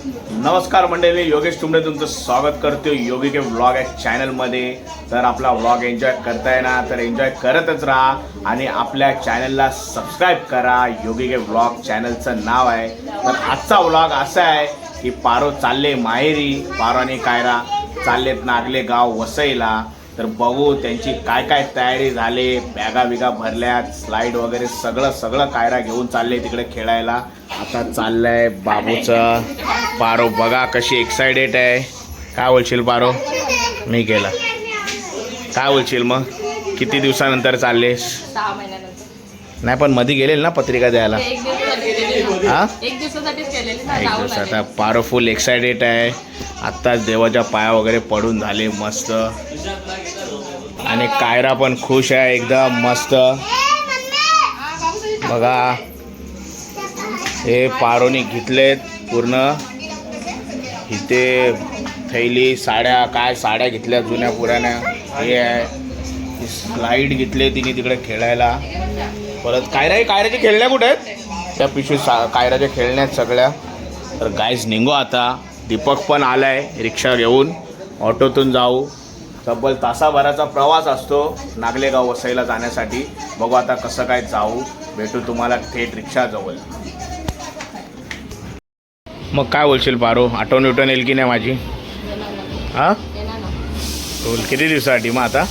नमस्कार मंडळी, योगेश तुमने तुमचं स्वागत करतो योगी के व्लॉग या चॅनलमध्ये. तर आपला व्लॉग एन्जॉय करताय ना, तर एन्जॉय करतच राहा आणि आपल्या चॅनलला सबस्क्राईब करा. योगी के व्लॉग चॅनलचं नाव आहे. तर आजचा व्लॉग असा आहे की पारो चालले माहेरी, पारो आणि कायरा चाललेत नागले गाव वसईला. तर बघू त्यांची काय काय तयारी झाली, बॅगा बिगा भरल्यात, स्लाईड वगैरे सगळं कायरा घेऊन चालले तिकडे खेळायला. आता चाललंय बाबूचं. पारो बघा कशी एक्साइटेड आहे. काय बोलशील पारो? मी केला. काय बोलशील मग? किती दिवसानंतर चाललेस? 6 महिन्यानंतर. नाही पण मध्ये गेलेल ना पत्रिका द्यायला. हा, एक दिवसासाठीच केलेली ना. एक दिवस. आता पारो फुल एक्साइटेड आहे. आत्ताच देवाच्या पाया वगैरे पडून झाले मस्त. आणि कायरा पण खुश आहे एकदम मस्त. बघा हे पारोनी घेतलेत पूर्ण. इथे थैली साड्या, काय साड्या घेतल्या जुन्या पुराण्या. हे आहे स्लाईड घेतले तिने तिकडे खेळायला. परत कायराच्या खेळण्या कुठे आहेत? त्या पिशवीत कायराच्या खेळण्यात सगळ्या. तर गाईज निघू आता. दीपक पण आलाय रिक्षा घेऊन. ऑटोतून जाऊ. तब्बल तासाभराचा प्रवास असतो नागलेगाव वसईला जाण्यासाठी. बघू आता कसं काय जाऊ. भेटू तुम्हाला थेट रिक्षाजवळ. मग काय बोलशील पारो? आठवण येईल की नाही माझी? हां बोल. किती दिवसासाठी मग आता?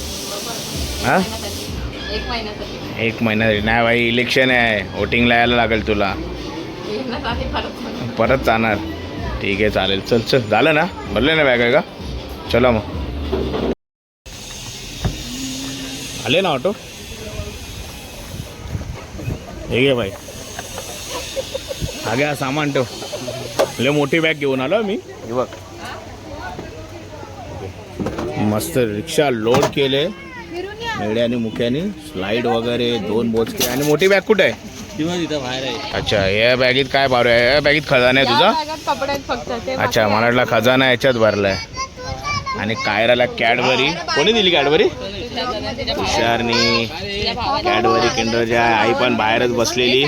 हां 1 महिन्यासाठी. 1 महिना नाही भाई, इलेक्शन आहे, वोटिंगला यायला लागेल तुला. परत जाणार. ठीक आहे चालेल. चल झालं ना? भरले ना बॅग आहे का? चला मग. आले ना ऑटो? हे घे भाई. हा घ्या सामान ठेव. लय मोठी बॅग घेऊन आलो मी. हे बघ मस्त रिक्षा लोड केले मेड्या आणि मुख्याने. स्लाईड वगैरे 2 बोचके. आणि मोठी बॅग कुठे आहे? बाहेर आहे. अच्छा या बॅगेत काय पारो आहे? या बॅगेत खजाना आहे तुझा? कपडे आहेत फक्त ते. अच्छा मला वाटलं खजाना याच्यात भरलाय. आणि कायराला कॅडबरी. कोणी दिली कॅडबरी? हुशारनी कॅडबरी किंडर जॉय. आई पण बाहेरच बसलेली.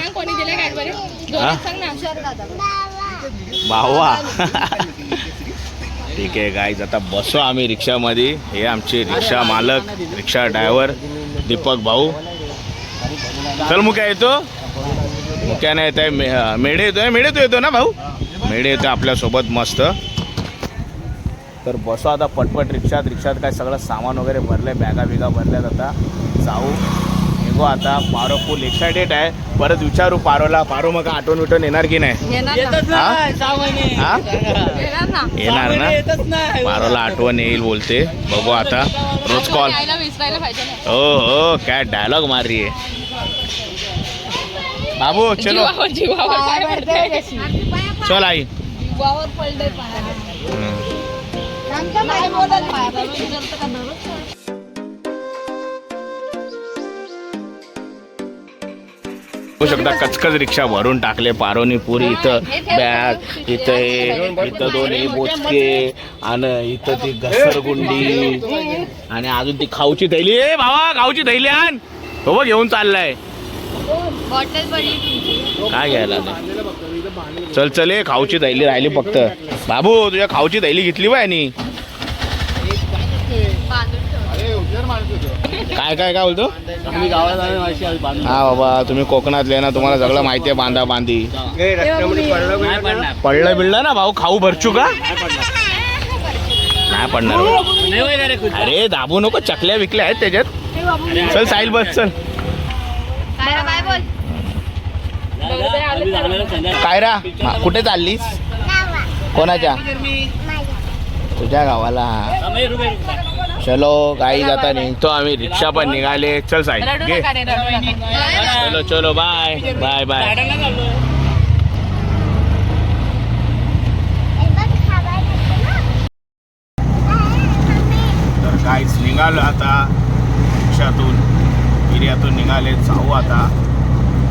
हा भावा. ठीक आहे गाईज, आता बसो आम्ही रिक्षामध्ये. हे आमचे रिक्षा मालक, रिक्षा ड्रायव्हर दीपक भाऊ. चल मुक्या येतो. मुक्या नाही येत आहे. मेढे येतो ना भाऊ? मेढे येतो आपल्यासोबत मस्त. तर बसो आता पटपट रिक्षात काय सगळं सामान वगैरे भरलंय, बॅगा बिगा भरल्यात. आता जाऊ निघू आता. पारो फुल एक्सायटेड आहे. परत विचारू पारोला, पारो मग आठवण येणार की नाही? येणार ना? पारोला आठवण येईल बोलते. बघू आता. रोज कॉल. हो काय डायलॉग मार रही है बाबू. चलो चल आई. होऊ शकता कचकच रिक्षा भरून टाकले पारोनी पुरी. इथं बॅग, इथं 2 बोचके, आणि इथं ती घसरगुंडी, आणि अजून ती खाऊची थैली. ए भावा खाऊची थैली आण. हो बघ घेऊन चाललाय. काय घ्यायला? चल ए खाऊची थैली राहिली फक्त. बाबू तुझ्या खाऊची थैली घेतली बाय. काय बोलतो? हा बाबा तुम्ही कोकणातले ना, तुम्हाला सगळं माहिती आहे. बांधा बांधी पडलं बिडलं ना भाऊ. खाऊ भरचू का? नाही पडणार. अरे दाबू नको. चकल्या विकल्या आहेत त्याच्यात. चल साहिल बस. चल कायरा कुठे चाललीस? कोणाच्या? तुझ्या गावाला. चलो गाई जाता निघतो आम्ही. रिक्षा पण निघाले. चल साई घे. चलो बाय बाय बाय. तर काहीच निघालो आता रिक्षातून, एरियातून निघाले. जाऊ आता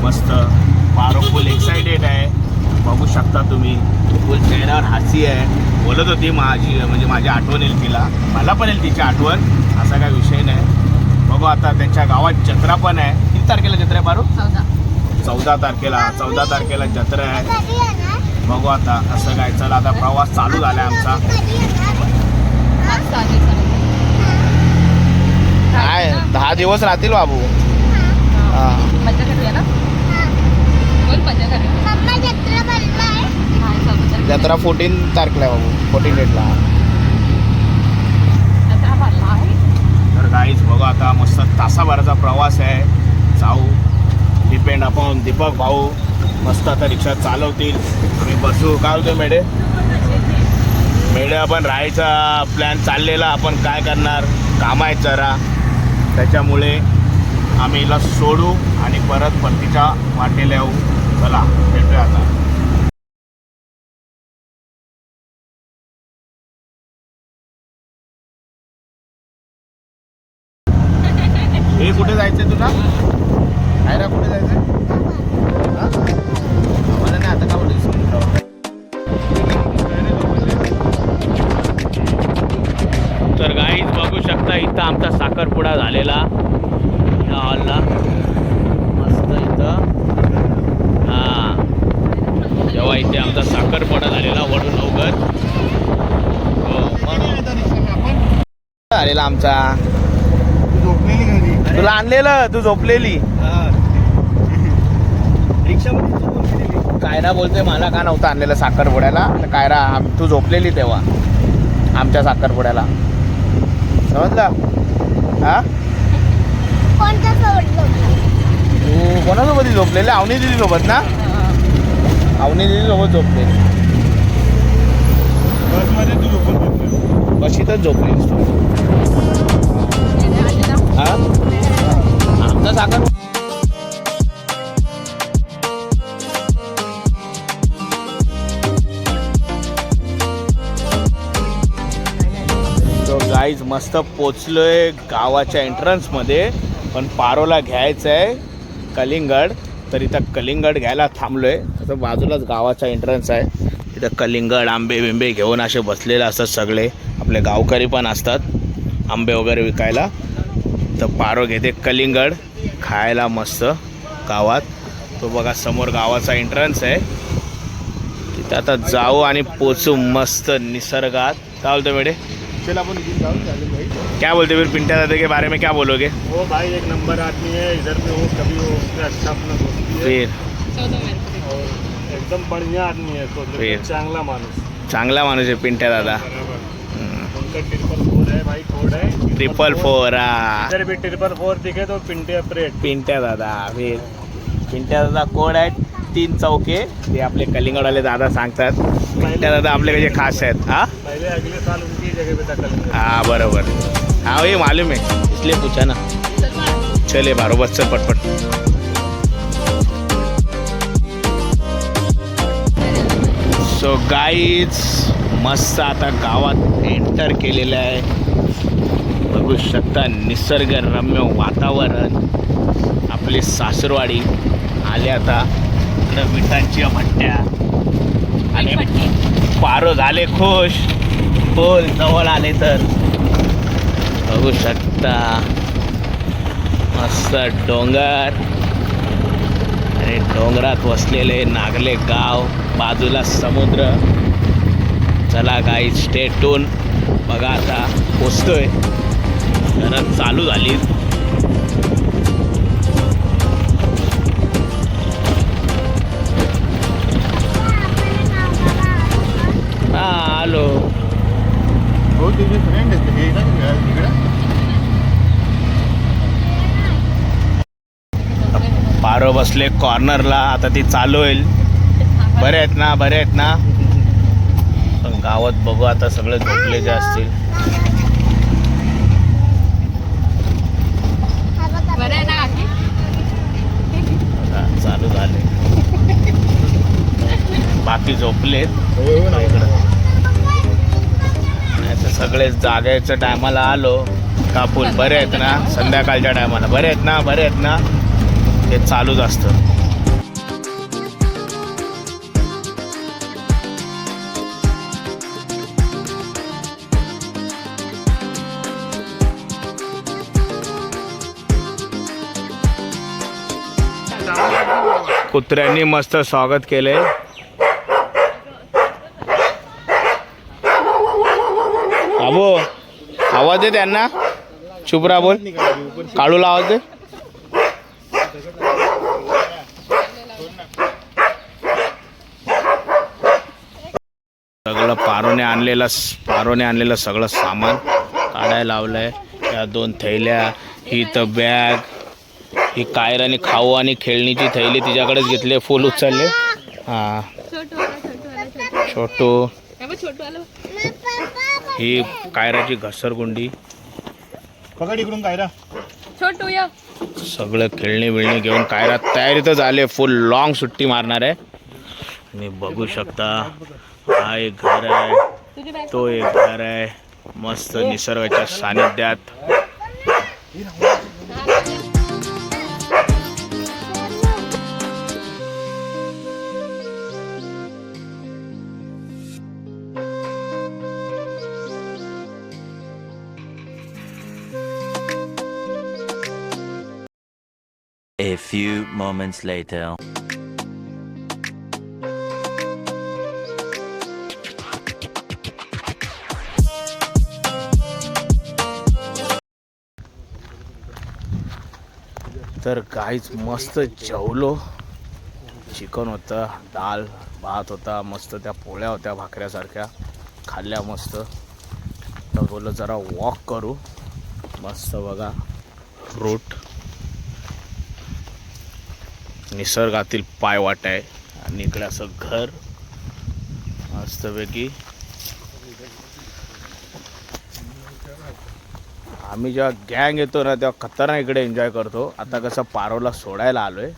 मस्त. पारो फुल एक्सायटेड आहे. बघू शकता तुम्ही. फुल चेहऱ्यावर हसी आहे. बोलत होती माझी आठवण येईल तिला. मला पण येईल तिची आठवण. असा काय विषय नाही. बघू आता. त्यांच्या गावात जत्रा पण आहे. किती तारखेला जत्रा आहे पारो? 14 तारखेला जत्रा आहे. बघू आता असं काय. चला आता प्रवास चालू झाला आमचा. आज चालेल काय 10 दिवस राहतील बाबू. हा. मजा करूया ना. बोल मजा करूया. जत्रा 14 तारखेला आहे बाबू. 14 डेटला. जत्रा भरला आहे. तर काहीच बघू आता मस्त तासाभराचा प्रवास आहे. जाऊ. डिपेंड आपण दीपक भाऊ मस्त आता रिक्षा चालवतील. आम्ही बसू. काय होतं मेडे आपण राहायचा प्लॅन चाललेला. आपण काय करणार, काम आहेत जरा, त्याच्यामुळे आम्ही हिला सोडू आणि परत परतीच्या वाटेला येऊ. चला भेटूया आता. हे कुठे जायचंय तुला? आयरा कुठे जायचंय? मला नाही आता का बोलतो. तर गाईज बघू शकता इथं आमचा साखरपुडा झालेला या हॉलला. मस्त इथं. हां जेव्हा इथे आमचा साखरपुडा झालेला वडून अवघड झालेला आमचा. तुला आणलेलं, तू झोपलेली. कायरा बोलते मला का नव्हतं आणलेलं साखरपुड्याला. तर कायरा तू झोपलेली तेव्हा आमच्या साखरपुड्याला. समजलं? हा तू कोणासोबत झोपलेले? अवनी दिदी सोबत ना. अवनी दिदी सोबत झोपलेली. बशीतच झोपलेलीस तू. हा आमचा साखर. गाईज मस्त पोचलोय गावाच्या एंट्रन्समध्ये. पण पारोला घ्यायचं आहे कलिंगड. तर इथं कलिंगड घ्यायला थांबलोय. तर बाजूलाच गावाचा एंट्रन्स आहे. इथं कलिंगड आंबे बिंबे घेऊन असे बसलेले असतात सगळे. आपले गावकरी पण असतात आंबे वगैरे विकायला. तर पारो घेते कलिंगड खायला मस्त गावात. तो बघा समोर गावाचा एंट्रन्स आहे. तिथं आता जाऊ आणि पोचू मस्त निसर्गात. काय बोलतो बेटे? चल अपन भाई। क्या बोलते फिर पिंटा दादा के बारे में क्या बोलोगे? वो भाई एक नंबर आदमी है, इधर में हो कभी हो उससे अच्छा अपना दोस्ती है फिर और एकदम बढ़िया आदमी है। तो फिर? चांगला माणूस, चांगला माणूस आहे पिंट्या दादा. उनका 444 है भाई, कोड है 444. इधर भी 444 दिखे तो पिंटे अपरेट। पिंट्या दादा. फिर पिंट्या दादा कोड आहे 3 चौके. ते आपले कलिंगडवाले दादा सांगतात. पिंट्या दादा आपले कसे खास आहेत. हा पहले अगले साल उनकी जगह पे था। हाँ बराबर. हाँ ये मालूम है इसलिए पूछा ना. चले बारो बस चल पटपट. सो गाईज मस्त आता गावात एंटर केलेलं आहे. बघू शकता निसर्गरम्य वातावरण. आपली सासरवाडी आले आता. विटांच्या भट्ट्या आणि पारो झाले खुश. बोल जवळ आले तर बघू शकता मस्त डोंगर आणि डोंगरात वसलेले नागले गाव. बाजूला समुद्र. चला गाईज स्टे ट्यून. बघा आता पोचतोय. घरात चालू झाली. हा आलो. हो तुझे फ्रेंड आहे तिकडे. पारो बसले कॉर्नरला. आता ती चालू होईल. बरे आहेत ना, बरे आहेत ना. पण गावात बघू आता सगळे झोपलेले असतील. बरं आहे ना आधी? चालू झाले. बाकी झोपलेत. सगळे जागायच्या टायमाला आलो. कापूल बरे आहेत ना. संध्याकाळच्या टायमाला बरे आहेत ना, बरे आहेत ना. हे चालूच असतं. कुत्र्यांनी मस्त स्वागत केले. बाबू आवाज दे त्यांना. चुपरा बोल. काळूला आवाज दे. सगळं पारोने आणलेलं सगळं सामान काढायला लावलंय. या 2 थैल्या, ही तर बॅग, ही कायराने खाऊ आणि खेळणीची थैली तिच्याकडेच घेतले. फुल उचलले. हा छोटू. ही कायराची घसरगुंडी. पकड इकडून कायरा. छोटू या. सगळं खेळणी बिळणी घेऊन कायरा तयारीतच आले. फुल लॉंग सुट्टी मारणार आहे. आणि बघू शकता हा एक घर आहे, तो एक घर आहे. मस्त निसर्गाच्या सानिध्यात. A few moments later. तर काहीच मस्त जेवलो. चिकन होतं, डाळ भात होता, मस्त त्या पोळ्या होत्या भाकऱ्यासारख्या, खाल्ल्या मस्त. तर बोललो जरा वॉक करू. मस्त बघा रूट, निसर्गातील पायवाट आहे. आणि इकडे असं घर मस्तपैकी. आम्ही जेव्हा गँग येतो ना तेव्हा खतरनाक इकडे एन्जॉय करतो. आता कसं पारोला सोडायला आलो आहे.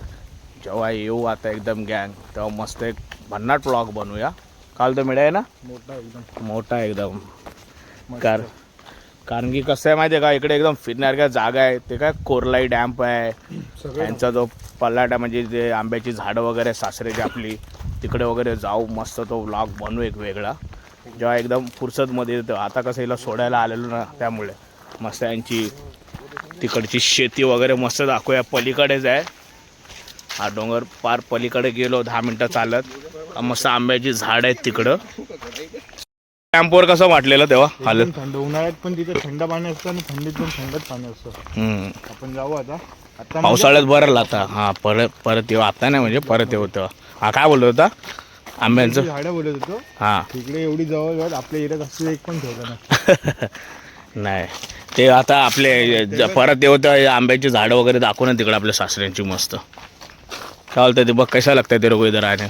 जेव्हा येऊ आता एकदम गँग तेव्हा मस्त एक भन्नाट व्लॉग बनवूया. काल तो मिळाय ना मोठा एकदम. कारण की कसं आहे माहिती आहे का, इकडे एकदम फिरण्यासारख्या जागा आहे. ते काय कोरलाई डॅम्प आहे, त्यांचा जो पल्लाट आहे, म्हणजे जे आंब्याची झाडं वगैरे सासरेची आपली, तिकडे वगैरे जाऊ. मस्त तो व्लॉग बनवू एक वेगळा जेव्हा एकदम फुरसतमध्ये येतो. आता कसं हिला सोडायला आलेलो ना त्यामुळे मस्त यांची तिकडची शेती वगैरे मस्त दाखवूया. पलीकडेच आहे हा डोंगर, पार पलीकडे गेलो 10 मिनटं चालत. मस्त आंब्याची झाड आहेत तिकडं. कॅम्पवर कसं वाटलेलं तेव्हा हालत. थंड उन्हाळ्यात पण तिथे थंड पाणी असतं आणि थंडीत पण थंडच पाणी असतं. आपण जाऊ आता. पावसाळ्यात बरं आता. हा परत येऊ आता नाही, म्हणजे परत येऊ तेव्हा. हा काय बोलत होता आंब्यांचं झाडं बोलत होतो. हा तिकडे एवढी जवळ आपल्या एरियात असलेलं एक पण ठेवलं नाही. नाही ते आता आपले परत येऊ तर आंब्याची झाडं वगैरे दाखवू ना तिकडे आपल्या सासऱ्यांची मस्त. काय बोलतं ते बघ कैसा लगता है तेरे को इधर आने.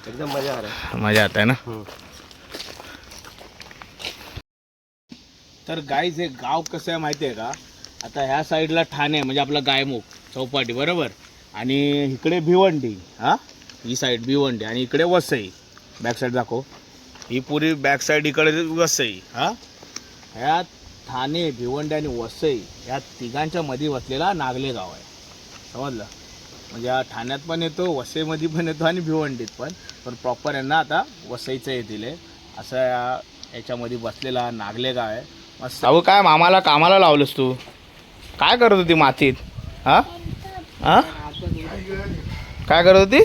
एकदम मजा आ रहा है. मजा आता है ना. तर गाईज हे गाव कसं आहे माहिती आहे का, आता ह्या साईडला ठाणे म्हणजे आपला गायमुख चौपाटी बरोबर, आणि इकडे भिवंडी. हा ही साईड भिवंडी आणि इकडे वसई. बॅक साईड दाखव. ही पुरी बॅक साईड इकडे वसई. हा ह्या ठाणे भिवंडी आणि वसई या तिघांच्या मध्ये वसलेला नागले गाव आहे. समजलं. म्हणजे हा ठाण्यात पण येतो, वसईमध्ये पण येतो आणि भिवंडीत पण प्रॉपर यांना आता वसईचं येतील असं याच्यामध्ये बसलेला नागले गाव आहे. मस्त. अहो काय मामाला कामाला लावलंस तू, काय करत होती मातीत. हा हा काय करत होती,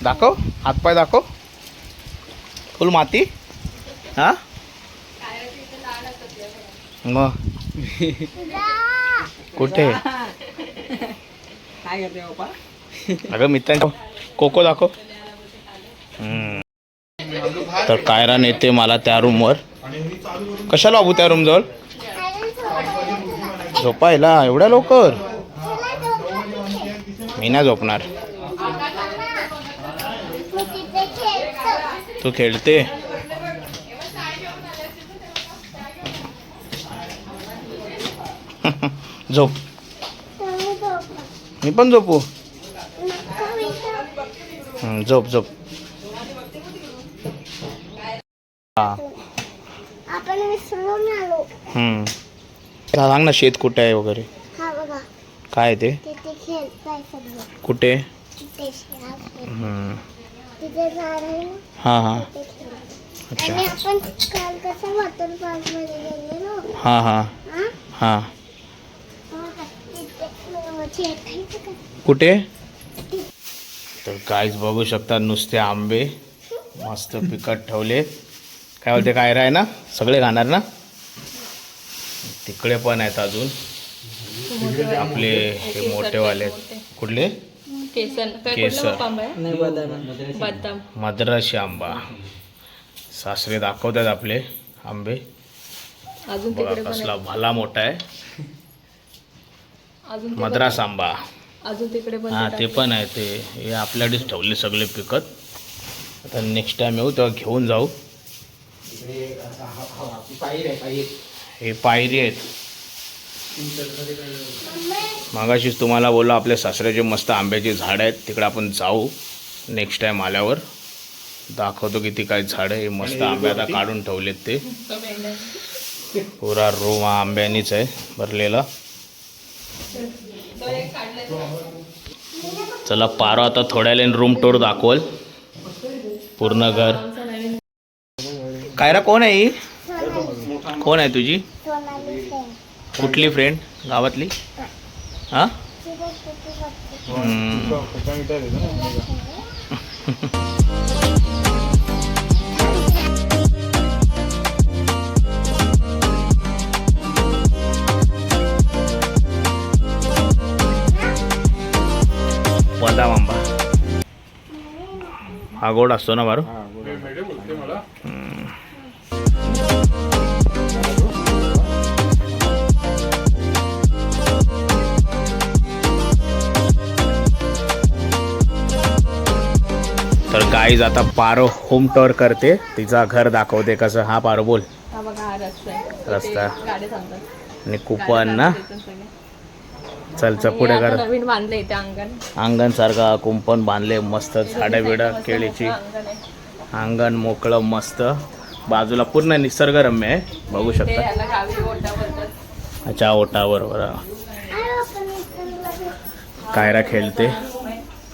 दाखव हातपाय दाखव. फुल माती. हा मग कुठे काय करते बाबा. अगं मित्रांच्या कोको दाखव. तर कायरा नेते मला त्या रूमवर. कशाला बाबू त्या रूम जवळ झोपायला एवढ्या लवकर. मी नाही झोपणार. तू खेळते. झोप. मी पण झोपू. झोप झोप. हा आपण विसरून आलो. सांग ना शेत कुठे आहे वगैरे. हा बघा काय ते तिथे खेळताय सगळं. कुठे. तिथे तिथे झाड आहे ना. हां हां तिथे खेळतो. अच्छा. आणि आपण काल कसं वॉटर पार्क मध्ये गेलेलो. हां हां हा हां. तिथे खेळायचं का. कुठे. तर गाईज बघू शकता नुसते आंबे मस्त पिकट ठेवले. काय बोलते कायरा आहे ना सगळे खाणार ना. तिकडे पण आहेत अजून आपले हे मोठेवाले कुठले केसर बदाम मद्रासी आंबा. सासरे दाखवतात आपले आंबे. अजून बघा तिकडे पण कसला आहे. भला मोठा आहे अजून मद्रास आंबा. अजून तिकडे पण हां ते पण आहे. ते हे आपल्याकडेच ठेवले सगळे पिकत. आता नेक्स्ट टाइम येऊ तेव्हा घेऊन जाऊ. हे पायरी आहेत. मागाशीच तुम्हाला बोललो आपल्या सासऱ्याचे मस्त आंब्याची झाड आहेत. तिकडे आपण जाऊ नेक्स्ट टाइम आल्यावर दाखवतो किती काय झाड आहे. मस्त आंबे आता काढून ठेवलेत ते. पुरा रूम हा आंब्यानीच आहे भरलेला. चला पारो आता थोड्या वेळाने रूम टूर दाखवल पूर्ण घर. कायरा कोण आहे ही? कोण आहे तुझी सोनाली फ्रेंड. कुठली फ्रेंड गावातली? हां बदाम आंबा हा गोड असतो ना बारू. तर गाईज आता पारो होम टूर करते. तिचा घर दाखवते कसं. हा पारो बोल. हा बघा हा रस्ता आहे. रस्ता. इथे गाड्या थांबतात. आणि कुपन ना चल पुढे हे कर. आता नवीन बांधले इथे अंगण. अंगण सारखा कुंपण बांधले मस्त. झाडं बिडं केळीची. अंगण आहे. अंगण मोकळं मस्त. बाजूला पूर्ण निसर्गरम्य आहे बघू ते शकता. याला गावी ओटा बोलतात. अच्छा ओटा बरोबर. कायरा खेळते.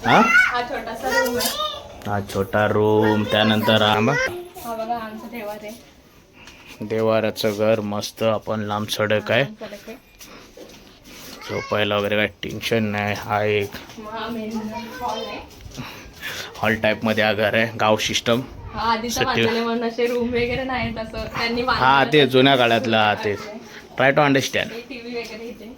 हा हा छोटासा रूम आहे. हा छोटा रूम. त्यानंतर आंबा हा बघा आमचं देवार आहे. देवाराचं घर मस्त. आपण लांब सडक आहे. सडक आहे. झोपायला वगैरे काय टेन्शन नाही. हा एक मग हा मेन हॉल आहे. हॉल टाईपमध्ये हा घर आहे. गाव सिस्टम. हा आधीचं बांधलेले म्हणून असे रूम वगैरे नाही तसं त्यांनी हा बांधलेलं. ते जुन्या काळातलं. हा ते ट्राय टू अंडरस्टँड. टीव्ही वगैरे इथे.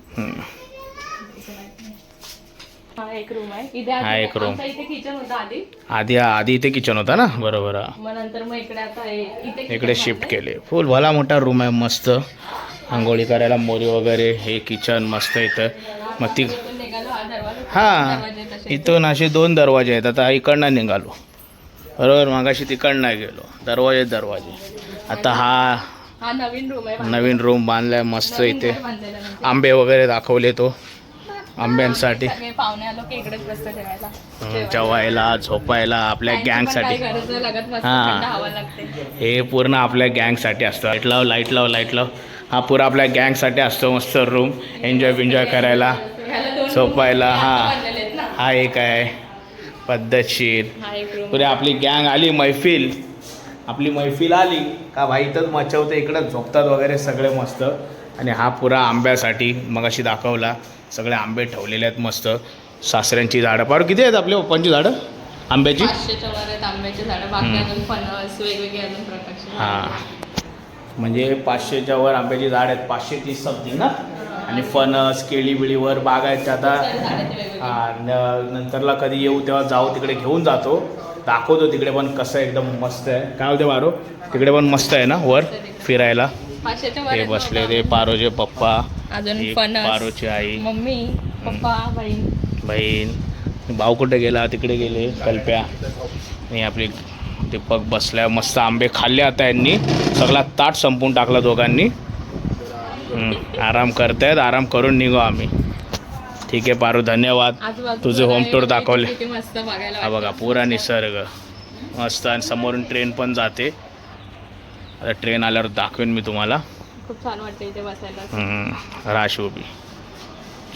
हा एक रूम आहे. इथे हा एक room. आमचा इथे किचन होता आधी. आधी इथे किचन होता ना बरोबर. हा. मग नंतर मग इकडे आता इथे इकडे शिफ्ट केले. फुल भला मोठा रूम आहे मस्त. आंघोळी करायला मोरी वगैरे. हे किचन मस्त इथं. मग ती निघालो हा दरवाजा. हां दरवाजे तसे. इथून असे 2 दरवाजे आहेत. आता इकडनं निघालो बरोबर. मागाशी तिकडनं गेलो. दरवाजे. आता हा नवीन रूम आहे. नवीन रूम बांधलाय मस्त. नवीन इथे घर बांधलेलं म्हणजे. आंबे वगैरे दाखवले तो. आंब्यांसाठी सगळे पाहुणे आलो की इकडेच बसतो जेवायला. जेवायला झोपायला आपल्या गँगसाठी. काही गरज नाही लागत. मस्त हां. थंड हवा लागते. हे पूर्ण आपल्या गँगसाठी असतं. लाईट लाव. हा पुरा आपल्या गँगसाठी असतो. मस्त रूम एन्जॉय करायला ह्याला 2 झोपायला. room हा बांधलेले आहेत ना. हा एक आहे पद्धतशीर. हा एक रूम. पुरे आपली गँग आली. आपली मैफिल आली का भाई इथंच मचवते. इकडं झोपतात वगैरे सगळे मस्त. आणि हा पुरा आंब्यासाठी मगाशी दाखवला. सगळे आंबे ठेवलेले आहेत मस्त. सासऱ्यांची झाडं पार किती आहेत आपल्या पप्पांची झाडं आंब्याची? 500च्या वर आहेत आंब्याची झाडं. बाकी अजून फणस वेगवेगळे अजून प्रकारचे. हां म्हणजे 500च्या वर आंब्याची झाड आहेत. 530 समथिंग ना. आणि फणस केळी बिळीवर बाग आहेत. त्या आता नंतरला कधी येऊ तेव्हा जाऊ तिकडे घेऊन जातो. दाखवतो तिकडे पण कसं एकदम मस्त आहे. काय होते बारो तिकडे पण मस्त आहे ना वर फिरायला. 500च्या वर ते आहेत बसले बघा. ते पारोचे पप्पा. अजून एक फणस. पारोची आई मम्मी पप्पा बहीण. भाऊ कुठे गेला? तिकडे गेले कल्प्या. आणि आपली दीपक बसल्या. मस्त आंबे खाल्ले आता यांनी. सगळा ताट संपवून टाकला दोघांनी. आराम करतायत. आराम करून निघू आम्ही. ठीक आहे पारू धन्यवाद. आजूबाजूला तुझे होम टूर दाखवले. किती मस्त बघायला हा बघा वाटतं. पुरा निसर्ग मस्त. आणि समोरून ट्रेन पण जाते. आता ट्रेन आल्यावर दाखवेन मी तुम्हाला. खूप छान वाटतं इथे बसायला. राश उभी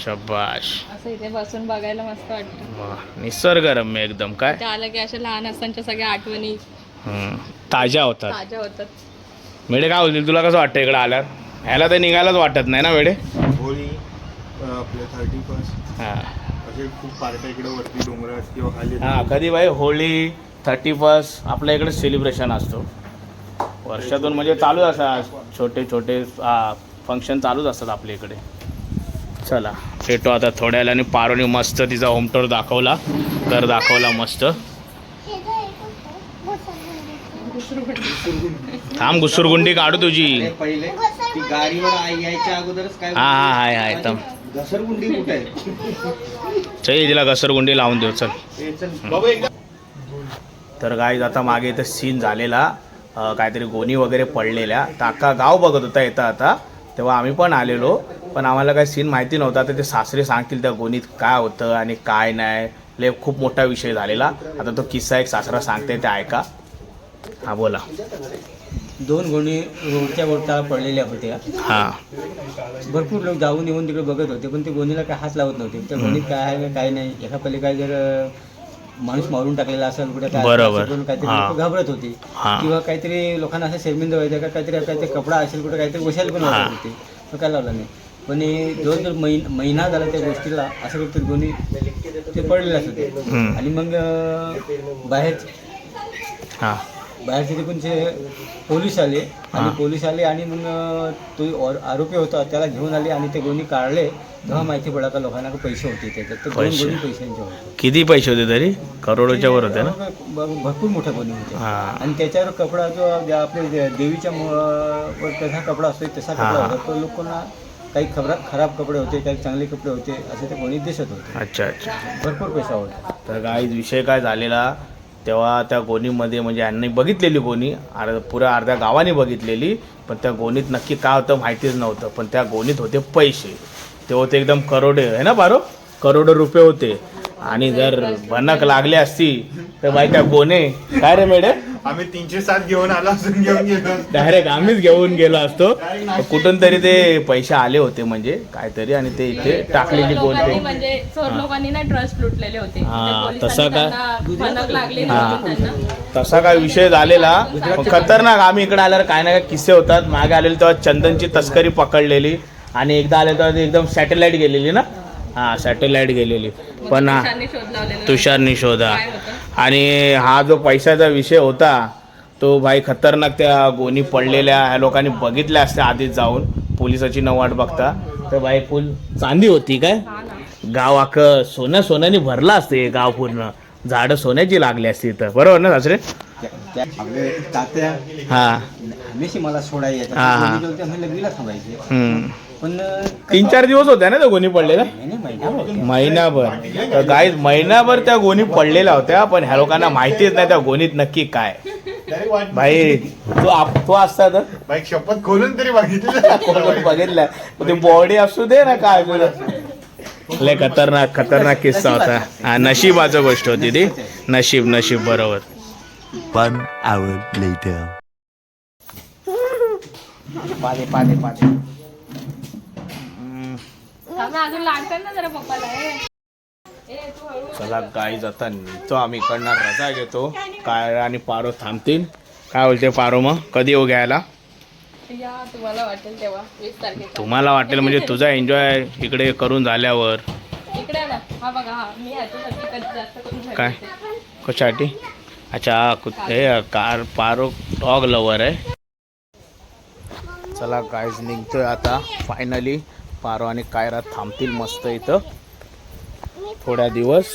शब्बाश. असं इथे बसून बघायला मस्त वाटतं. निसर्गरम्य एकदम. काय इथे आलं की अशा लहान असतानाच्या सगळ्या आठवणी ताज्या होतात. ताज्या होतात. मेडे काय होतील तुला कसं वाटतं इकडं आल्यावर? ह्याला तर निघायलाच वाटत नाही ना वेडे. होळी आपले 31 हां असे खूप पार्ट्या इकडे वरती डोंगरात किंवा खाली. हां कधी भाई होळी 31 आपल्या इकडे सेलिब्रेशन असतो. वर्षातून म्हणजे चालूच असतात छोटे छोटे फंक्शन चालूच असतात आपल्या इकडे. चला भेटू आता थोड्या वेळाने. पारोने मस्त तिचा होम टूर दाखवला, घर दाखवला मस्त. थांब घुसुरगुंडी काढू तुझी. पहिले ती गाडीवर यायच्या अगोदरच काय हा हा हाय हाय थांब. घसरगुंडी कुठे आहे? चल तिला घसरगुंडी लावून देऊ चल. बाबू एकदा तर गाईज आता मागे इथं सीन झालेला, काहीतरी गोणी वगैरे पडलेल्या. काका गाव बघत होता येता आता, तेव्हा आम्ही पण आलेलो, पण आम्हाला काही सीन माहिती नव्हता. तर ते सासरे सांगतील त्या गोणीत काय होतं आणि काय नाही. लय खूप मोठा विषय झालेला. आता तो किस्सा एक सासरा सांगते ते ऐका. हा बोला. 2 गोणी रोडच्या बोटाला पडलेल्या होत्या. हां भरपूर लोक जाऊन येऊन तिकडे बघत होते, पण ते गोणीला काय हात लावत नव्हते. त्या गोणीत काय आहे काय नाही. एका पहिले काय जर माणूस मारून टाकलेला असेल कुठे काय बरोबर. असेल, काहीतरी हां. लोक घाबरत होती. हां. किंवा काहीतरी लोकांना असं शर्मिंद व्हायचं का काहीतरी कपडा असेल कुठे काहीतरी वशायला पण वाटत होते, तर काय लावलं नाही. पण हे जर महिना झाला त्या गोष्टीला असं कुठे गोणी ते पडलेलंच होते. आणि मग हां बाहेरचे तिकडून पोलीस आले आणि पोलीस आले आणि मग तो आरोपी होता त्याला घेऊन आले आणि ते गोणी काढले. तेव्हा माहिती पडला का लोकांना पैसे होते त्याच्यात. तर 2 गोणी पैशांचे होते. किती पैसे होते तरी? करोडोच्या वर होते ना? भरपूर मोठ्या गोणी होत्या. हां आणि त्याच्यावर कपडा जो आपल्या देवीच्या वर कसा कपडा असतो तसा कपडा होता. तो लोकांना काही खराब कपडे होते, काही चांगले कपडे होते, असे ते गोणी दिसत होते. अच्छा अच्छा. भरपूर पैसा होता. तर गाईज विषय काय झालेला तेव्हा त्या गोणीमध्ये, म्हणजे यांनी बघितलेली गोणी, पुऱ्या अर्ध्या गावाने बघितलेली, पण त्या गोणीत नक्की काय होतं माहितीच नव्हतं. पण त्या गोणीत होते पैसे. ते होते एकदम करोडे आहे ना बारो, करोडो रुपये होते. आणि जर भनक लागली असती तर बाई त्या गोणे काय रे मेडे, आम्ही 307 घेऊन आलो असून घेऊन गेलो. डायरेक्ट आम्हीच घेऊन गेलो असतो. कुठून तरी ते पैसे आले होते म्हणजे काहीतरी, आणि ते इथे टाकलेली गोणी. म्हणजे चोर लोकांनी ना ट्रस्ट लुटलेले होते. हा, ते तसं पोलिसांनी का? त्यांना भनक लागली हा. म्हणून त्यांना. तसा काय विषय झालेला खतरनाक. आम्ही इकडे आल्यावर काय ना काय किस्से होतात. मागे आलेले तेव्हा चंदनची तस्करी पकडलेली, आणि एकदा आले तेव्हा एकदम सॅटेलाइट गेलेली ना. हां सॅटेलाइट गेलेली. पण तुषारने शोध लावलेला. तुषारनी शोधा. काय होतं? आणि हा जो पैशाचा विषय होता तो भाई खतरनाक. त्या गोणी पडलेल्या ह्या लोकांनी बघितल्या असत्या आधीच जाऊन, पोलिसाची न वाट बघता. तर भाई फुल चांदी होती काय, हा ना. गाव अख्खं सोन्याने भरलं असते गाव पूर्ण. झाडं सोन्याची लागली असती इथं, बरोबर ना सासरे? आपले तात्या हां हमेशी मला सोडायचे. लगीला थांबायचे. पण 3-4 दिवस होत्या ना त्या गोणी पडलेल्या. महिनाभर. तर गाईज महिनाभर त्या गोणी पडलेल्या होत्या, पण ह्या लोकांना माहितीच नाही त्या गोणीत नक्की काय. भाई तो असता तर बाईक शपथ खोलून तरी बघितलं. बघितलं ते बॉडी असू दे ना काय. लय खतरनाक किस्सा होता. हा नशिबाची गोष्ट होती ती. नशीब बरोबर. 1 hour later. पादे आम्ही अजून लागतात ना जरा पप्पाला. तू हळू. चला गाईज आता निघतो आम्ही. इकडनं रजा घेतो. काय आणि पारो थांबतील. काय बोलते पारो, मग कधी येऊ घ्यायला? या तुम्हाला वाटेल तेव्हा 20 तारखेला. तुम्हाला वाटेल म्हणजे तुझा एन्जॉय इकडे करून झाल्यावर. इकडे ना. हा बघा, हा मी ह्याच्यासाठी कधी जास्त करून घरी काय? येते. कशासाठी? अच्छा हे कार पारो डॉग लवर आहे. चला गाईज निघतोय आता फायनली. पारो आणि कायरा थांबतील मस्त इथं थोड्या दिवस.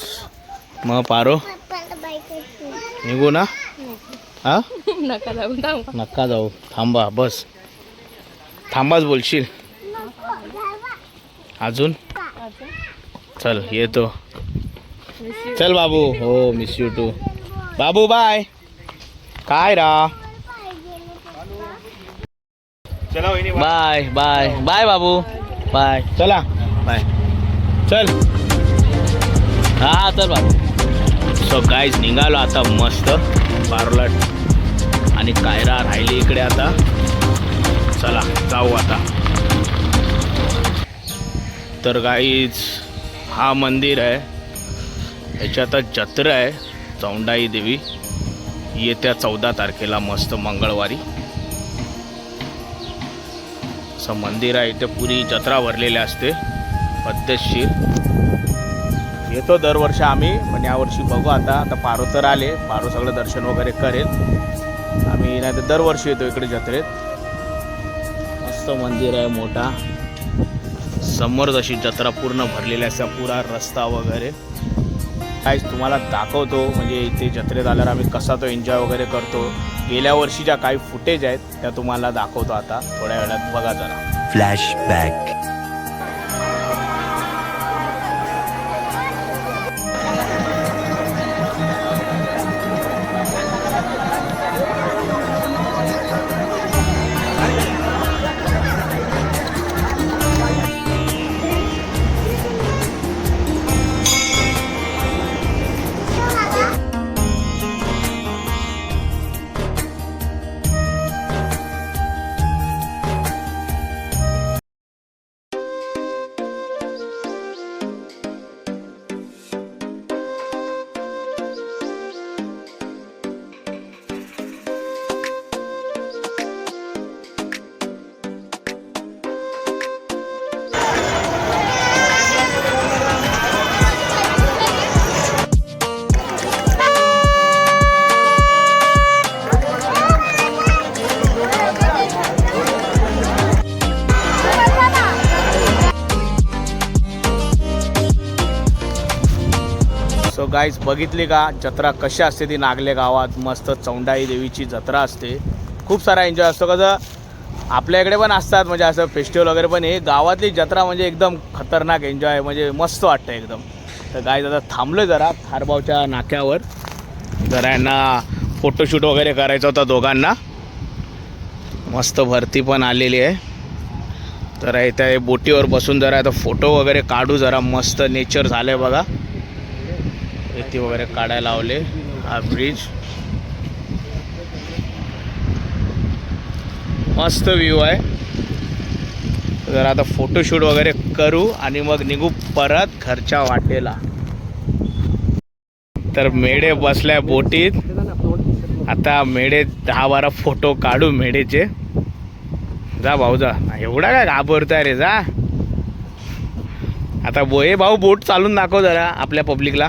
मग पारो पप्पाला बाईक येते. निघू ना? हा नका जाऊ थांब. नका जाऊ, थांबा बस. थांबाच बोलशील अजून? चल येतो. चल बाबू. हो मिस यू टू बाबू. बाय. काय रा. चला वहिनी बाय बाय बाय बाबू. बाय. चला बाय. चल. हा चल बाबू. सो गाईज निघालो आता मस्त. पारोला आणि कायरा राहिली इकडे आता. चला जाऊ आता. तर गाईज हा मंदिर आहे, ह्याच्यात जत्रा आहे चौंडाई देवी येत्या 14 तारखेला मस्त मंगळवारी. असं मंदिर आहे इथे. पुरी जत्रा भरलेली असते पद्धतशीर. येतो दरवर्षी आम्ही, पण यावर्षी बघू आता. पारो तर आले, पारो सगळं दर्शन वगैरे करेल. आम्ही नाही तर दरवर्षी येतो इकडे जत्रेत. मस्त मंदिर आहे मोठा, समोर जशी जत्रा पूर्ण भरलेली असते, पुरा रस्ता वगैरे. काहीच तुम्हाला दाखवतो म्हणजे इथे जत्रेत आल्यावर आम्ही कसा तो एन्जॉय वगैरे करतो. गेल्या वर्षीच्या काही फुटेज आहेत त्या तुम्हाला दाखवतो आता थोड्या वेळात, बघा जरा. Flashback. सो गाईज बघितली का जत्रा कशी असते ती नागले गावात. मस्त चौंडाई देवीची जत्रा असते, खूप सारा एन्जॉय असतो. कसं आपल्या इकडे पण असतात म्हणजे असं फेस्टिवल वगैरे, पण हे गावातली जत्रा म्हणजे एकदम खतरनाक एन्जॉय, म्हणजे मस्त वाटतं एकदम. तर गाईज आता थांबलो जरा खारबावच्या नाक्यावर, जरा यांना फोटोशूट वगैरे करायचा होता दोघांना. मस्त भरती पण आलेली आहे, तर इथे बोटीवर बसून जरा आता फोटो वगैरे काढू. जरा मस्त नेचर झालं आहे बघा, रेती वगैरे काढायला लावले. हा ब्रिज मस्त व्ह्यू आहे. जरा आता फोटोशूट वगैरे करू आणि मग निघू परत घरच्या वाटेला. तर मेढे बसलाय बोटीत, आता मेढे 10-12 फोटो काढू मेढेचे. जा भाऊ जा, एवढा काय घाबरताय रे, जा. आता बोये भाऊ बोट चालून दाखव जरा आपल्या पब्लिकला,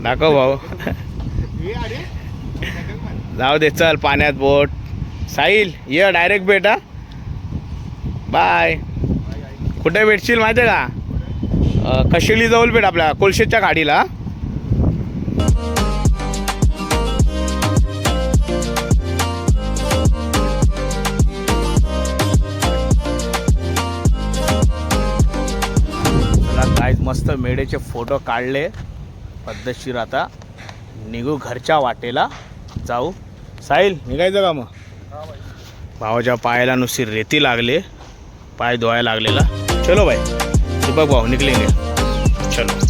दाखव भाऊ. जाऊ दे, चल पाण्यात बोट. साहिल ये डायरेक्ट भेट. हा बाय. कुठे भेटशील माहिती आहे का? कशेली जवळ भेट, आपल्या कोळशेच्या गाडीला. गाईज मस्त मेढेचे फोटो काढले पद्धतशीर. आता निघू घरच्या वाटेला जाऊ. साहिल निघायचं का मग? भावाच्या पायाला नुसती रेती लागले, पाय धुवायला लागलेला. चलो भाई दीपक भाऊ निकलेंगे, चलो.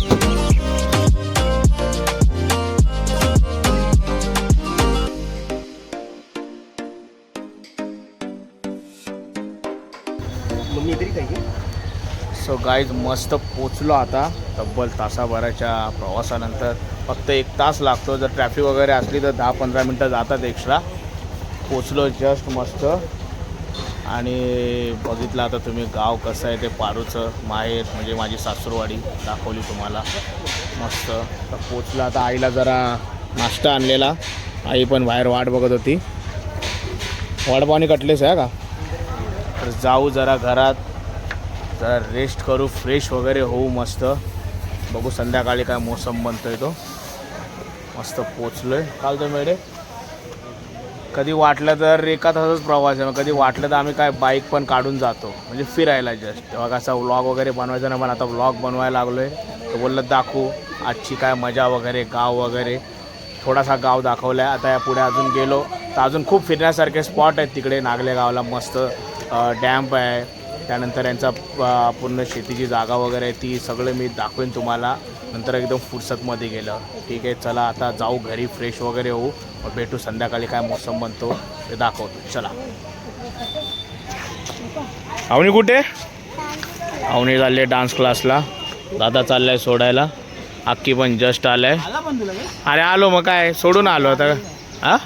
सो गाईज मस्त पोचलो आता तब्बल तासाभराच्या प्रवासानंतर. फक्त 1 तास लागतो, जर ट्रॅफिक वगैरे असली तर 10-15 मिनटं जातात एक्स्ट्रा. पोचलो जस्ट मस्त. आणि बघितलं आता तुम्ही गाव कसं आहे ते, पारूचं माहेर म्हणजे माझी सासूरवाडी दाखवली तुम्हाला मस्त. तर पोचलं आता. आईला जरा नाश्ता आणलेला, आई पण बाहेर वाट बघत होती. वडापावनी कटलेस आहे का? तर जाऊ जरा घरात, जरा रेस्ट करू, फ्रेश वगैरे होऊ मस्त. बघू संध्याकाळी काय मोसम बनतो आहे तो. मस्त पोचलो आहे. काल तो मेढे कधी वाटलं तर 1 तासाचाच प्रवास आहे, कधी वाटलं तर आम्ही काय बाईक पण काढून जातो म्हणजे फिरायला जस्ट. तेव्हा कसा व्लॉग वगैरे बनवायचा ना, पण आता व्लॉग बनवायला लागलो आहे. तर बोललं दाखवू आजची काय मजा वगैरे, गाव वगैरे. थोडासा गाव दाखवला आहे. आता या पुढे अजून गेलो तर अजून खूप फिरण्यासारखे स्पॉट आहेत तिकडे नागले गावाला. मस्त डॅम्प आहे, त्यानंतर यांचा पूर्ण शेतीची जागा वगैरे आहे, ती सगळं मी दाखवेन तुम्हाला नंतर एकदम फुर्सतमध्ये गेलं. ठीक आहे, चला आता जाऊ घरी, फ्रेश वगैरे होऊ, मग भेटू संध्याकाळी काय मोसम बनतो ते दाखवतो. चला. अवनी कुठे? अवनी चालले डान्स क्लासला, दादा चाललाय सोडायला, अक्की पण जस्ट आलाय. अरे आलो मग काय, सोडून आलो आता. हां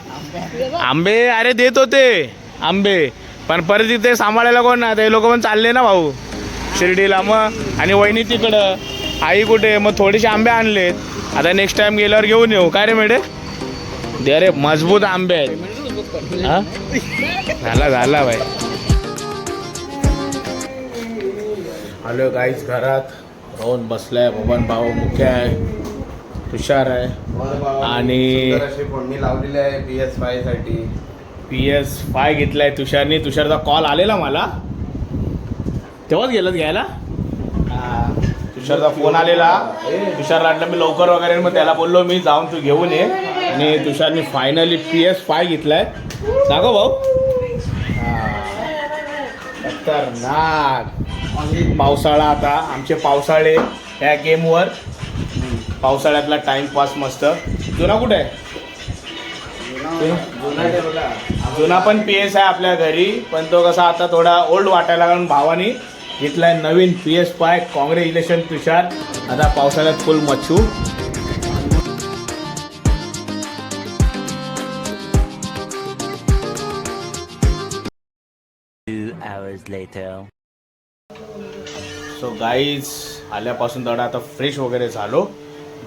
आंबे अरे देत होते आंबे, पण परत इथे सांभाळायला कोण ना, ते लोक पण चालले ना भाऊ शिर्डीला. मग आणि वहिनी तिकडं, आई कुठे, मग थोडेसे आंबे आणलेत. आता नेक्स्ट टाइम गेल्यावर घेऊन येऊ. काय रे मेढे? दे रे, मजबूत आंबे आहेत. हा? झाला भाई. आलो गाईच घरात. रोहन बसलाय, भवन भाऊ मुख्य आहे, तुषार आहे आणि फोडणी लावलेली आहे PS5 साठी. PS5 घेतलाय तुषारने. तुषारचा कॉल आलेला मला, तेव्हाच गेलं घ्यायला. तुषारचा फोन आलेला. तुषार वाटलं मी लवकर वगैरे, मग त्याला बोललो मी जाऊन तू घेऊन ये. आणि तुषारने फायनली PS5 घेतलाय. सांगो भाऊ. खतरनाक. पावसाळा आता आमचे पावसाळे ह्या गेमवर, पावसाळ्यातला टाइमपास मस्त. जुना कुठे आहे? जुना पण PS आहे आपल्या घरी, पण तो कसा आता थोडा ओल्ड वाटायला लागला. भावानी घेतलाय नवीन PS5. कॉंग्रॅच्युलेशन तुषार. आता पावसाळ्यात फुल मच्छू. सो गाईज आल्यापासून थोडा आता फ्रेश वगैरे झालो.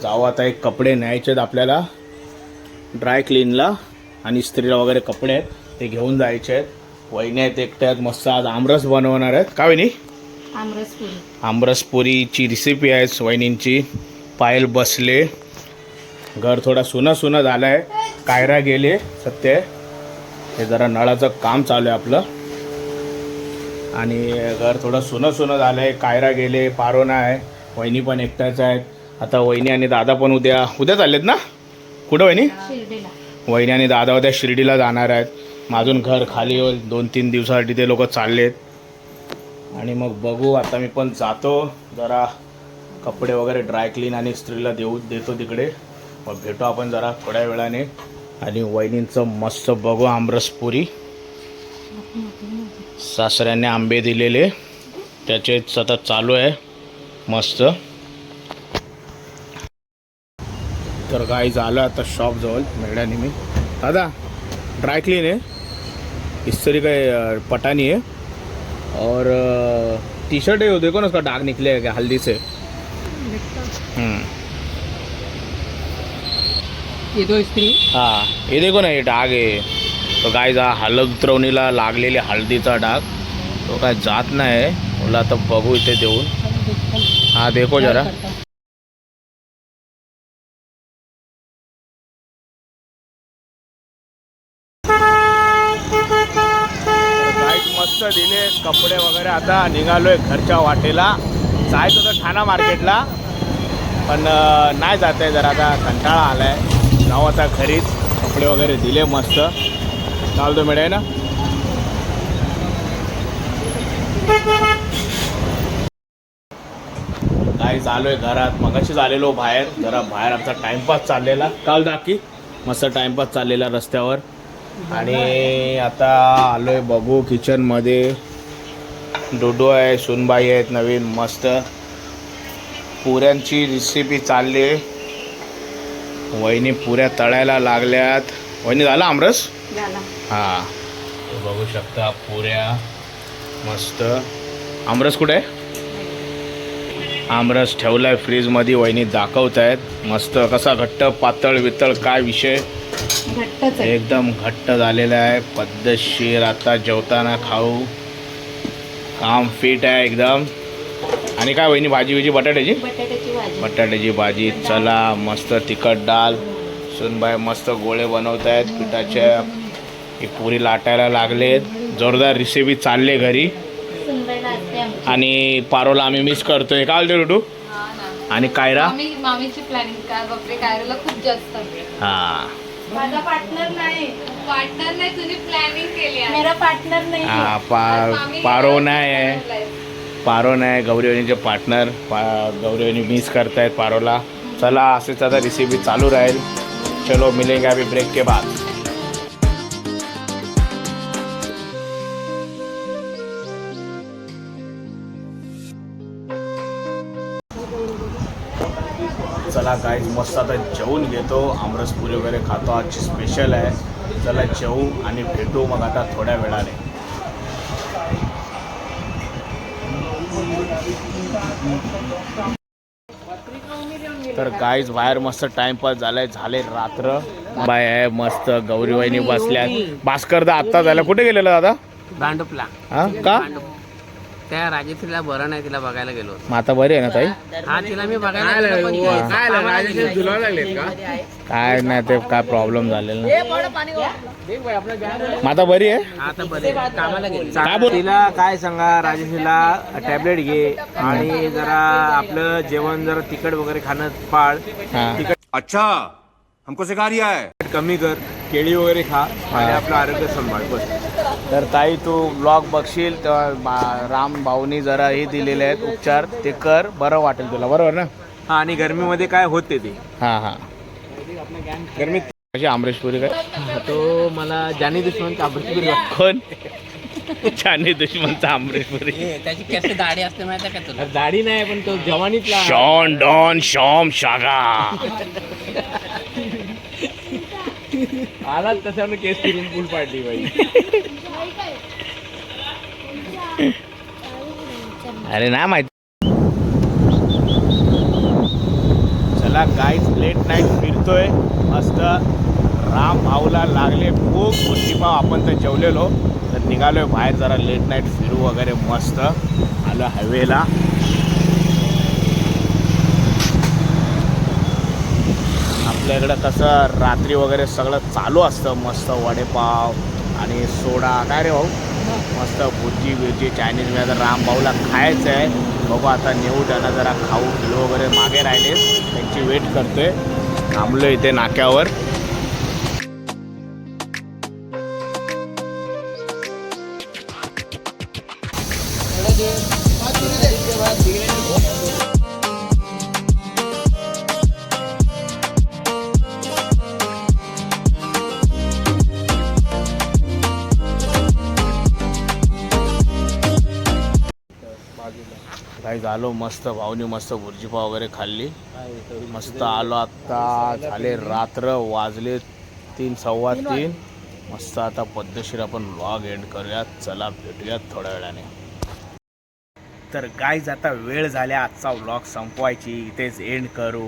जाऊ आता एक कपडे न्यायचे आहेत आपल्याला ड्राय क्लीनला, आणि इस्त्रीला वगैरे कपडे आहेत ते घेऊन जायचे आहेत. वहिनी आहेत एकट्यात. मस्त आज आमरस बनवणार आहेत. का वहिनी? आमरसपुरीची रेसिपी आहे वहिनींची. पायल बसले. घर थोडा सुनं झालं आहे. कायरा गेले सत्य. हे जरा नळाचं काम चालू आहे आपलं, आणि घर थोडं सुनं झालं आहे. कायरा गेले, पारोना आहे, वहिनी पण एकट्याच आहेत. आता वहिनी आणि दादा पण उद्या चाललेत ना? कुठं वहिनी? वहिनी आणि दादा उद्या शिर्डीला जाणार आहेत. माझून घर खाली होईल 2-3 दिवसासाठी ते लोक चाललेत. आणि मग बघू, आता मी पण जातो जरा कपडे वगैरे ड्राय क्लीन आणि इस्त्रीला देतो तिकडे. मग भेटू आपण जरा थोड्या वेळाने. आणि वहिनींचं मस्त बघू आमरसपुरी. सासऱ्याने आंबे दिलेले त्याचे सतत चालू आहे मस्त. तर गाई झालं आता शॉप जवळ मेढ्याने. मी दादा ड्राय क्लीन है, इस्त्री का पटानी है, और टी शर्ट है वो देखो ना उसका दाग निकले क्या हल्दी से. ये दो इस्त्री. हाँ ये देखो ना, ये डाग है. तो गाय जा हळद उतरवणीला लागलेले हळदीचा डाग, तो काय जात नाही. मला आता बघू इथे देऊन. हा देखो जरा. मस्त दिले कपडे वगैरे. आता निघालोय घरच्या वाटेला. जायचं होतं ठाणा मार्केटला, पण नाही जात आहे, जरा आता कंटाळा आलाय. जाऊ आता घरीच. कपडे वगैरे दिले मस्त. चालतो मिळेल ना. काय झालोय घरात. मगाशी आलेलो बाहेर, जरा बाहेर आमचा टाइमपास चाललेला. काल दाखी मस्त टाइमपास चाललेला रस्त्यावर. आणि आता आलोय बघू किचनमध्ये. डोडो आहे, सुनबाई आहेत नवीन. मस्त पुऱ्यांची रेसिपी चालली. वहिनी पुऱ्या तळायला लागल्यात. वहिनी झाला आमरस? हां बघू शकता पुऱ्या मस्त. आमरस कुठे आहे? आमरस ठेवलाय फ्रीजमध्ये. वहिनी दाखवत आहेत मस्त. कसा घट्ट पातळ वितळ काय विषय? एकदम घट्ट झालेला आहे. पद्धतशीर. आता जेवताना खाऊ. काम फिट आहे एकदम. आणि काय वहिनी भाजी बटाट्याची भाजी. चला मस्त तिखट डाल. सुनबाई मस्त गोळे बनवत आहेत पिठाच्या. ही पुरी लाटायला लागलेत. जोरदार रेसिपी चालले घरी. आणि पारोला आम्ही मिस करतोय. काय बोलतो रुटू? आणि कायरा मामीची प्लॅनिंग काय बापरे, कायराला खूप जास्त. हां माझा पार्टनर नाही तुझी प्लॅनिंग केली आहे. मेरा पार्टनर नाही. हां पारो नाही. पारो नाही गौरी वहिनीचे पार्टनर. गौरी वहिनी मिस करतायत पारोला. चला असेच आता रेसिपी चालू राहील. चलो मिलेंगे अभी ब्रेक के बाद. चला काय मस्त आता जेवून घेतो. आमरसपुरी वगैरे खातो. आजची स्पेशल आहे. चला जेवू आणि भेटू मग आता थोड्या वेळाने. तर गाईज बाहेर मस्त टाइमपास झालाय, झाले रात्र. बाय आहे मस्त, गौरी वहिनी बसल्यात. भास्कर दा आत्ता झाला, कुठे गेलेला दादा? भांडुपला. हा का? त्या राजश्रीला बरं नाही, तिला बघायला गेलो. मग आता बरी आहे ना ताई? हा, तिला मी बघायला गेलो, पण काय नाही, ते काय प्रॉब्लेम झालेला नाही. मग आता बरी आहे? आता बरे कामाला गेली. काय बोल? तिला काय सांगा, राजेशला टॅबलेट घे आणि जरा आपलं जेवण जरा तिखट वगैरे खाणं पाळ. हा. अच्छा हमको सिखा रिया है. कमी कर, केळी वगैरे खा आणि आपलं आरोग्य सांभाळ बस. तर ताई तू ब्लॉग बघशील तेव्हा राम भाऊनी जरा हे दिलेले आहेत उपचार, ते कर, बरं वाटेल तुला, बरोबर ना? हा, आणि गरमीमध्ये काय होते ते हां हां. गरमीत कशी आमरेशपुरी काय? तो मला जानी दुश्मनचा अभ्यास. कोण? छानी दुश्मनचा आमरेशपुरी. त्याची कशी दाढी असते माहिती आहे का तुला? दाढी नाही, पण तो जवानीतला शॉन डॉन शॉम शागा. आला तशानं केस फिरून फुल पाडली बाई. अरे नाही माहिती. चला गाईज, लेट नाईट फिरतोय मस्त. राम भाऊला लागले खूप पाव, आपण तर जेवलेलो, तर निघालोय बाहेर जरा लेट नाईट फिरू वगैरे. मस्त आलं हायवेला. आपल्या इकडं कसं रात्री वगैरे सगळं चालू असतं, मस्त वडेपाव आणि सोडा. काय रे भाऊ? मस्त भुर्जी बिर्जी चायनीज मी आता राम भाऊला खायचं आहे. बघू आता नेऊ त्यांना जरा खाऊ. किलो वगैरे मागे राहिले, त्यांची वेट करतोय. थांबलो इथे नाक्यावर. काही झालो मस्त, भाऊनी मस्त भुर्जीपाव वगैरे खाल्ली. मस्त आलो आत्ता, झाले रात्र, वाजले 3 सव्वा 3. मस्त आता पद्धतशीर आपण व्लॉग एंड करूयात. चला भेटूयात थोड्या वेळाने. तर गाईज आता वेळ झाल्या आजचा व्लॉग संपवायची, इथेच एंड करू.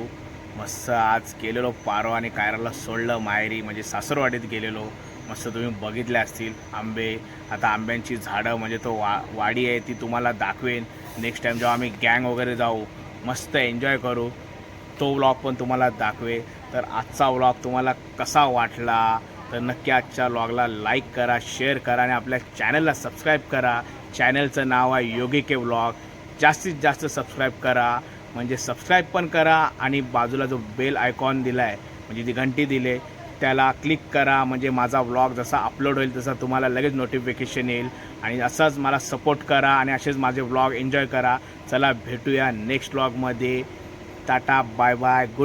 मस्त आज गेलेलो पारो आणि कायराला सोडलं माहेरी, म्हणजे सासरवाडीत गेलेलो. मस्त तुम्ही बघितले असतील आंबे. आता आंब्यांची झाडं म्हणजे तो वाडी आहे ती तुम्हाला दाखवेन नेक्स्ट टाईम जेव्हा आम्ही गँग वगैरे जाऊ. मस्त एन्जॉय करू, तो व्लॉग पण तुम्हाला दाखवे. तर आजचा व्लॉग तुम्हाला कसा वाटला तर नक्की आजच्या व्लॉगला लाईक करा, शेअर करा आणि आपल्या चॅनलला सबस्क्राईब करा. चॅनलचं नाव आहे योगी के व्लॉग. जास्तीत जास्त सबस्क्राईब करा, म्हणजे सबस्क्राईब पण करा आणि बाजूला जो बेल आयकॉन दिला आहे म्हणजे ती घंटी दिले त्याला क्लिक करा, म्हणजे माझा व्लॉग जसा अपलोड होईल तसा तुम्हाला लगेच नोटिफिकेशन येईल. आणि असंच मला सपोर्ट करा आणि असेच माझे व्लॉग एन्जॉय करा. चला भेटूया नेक्स्ट व्लॉगमध्ये. Tata, bye bye, good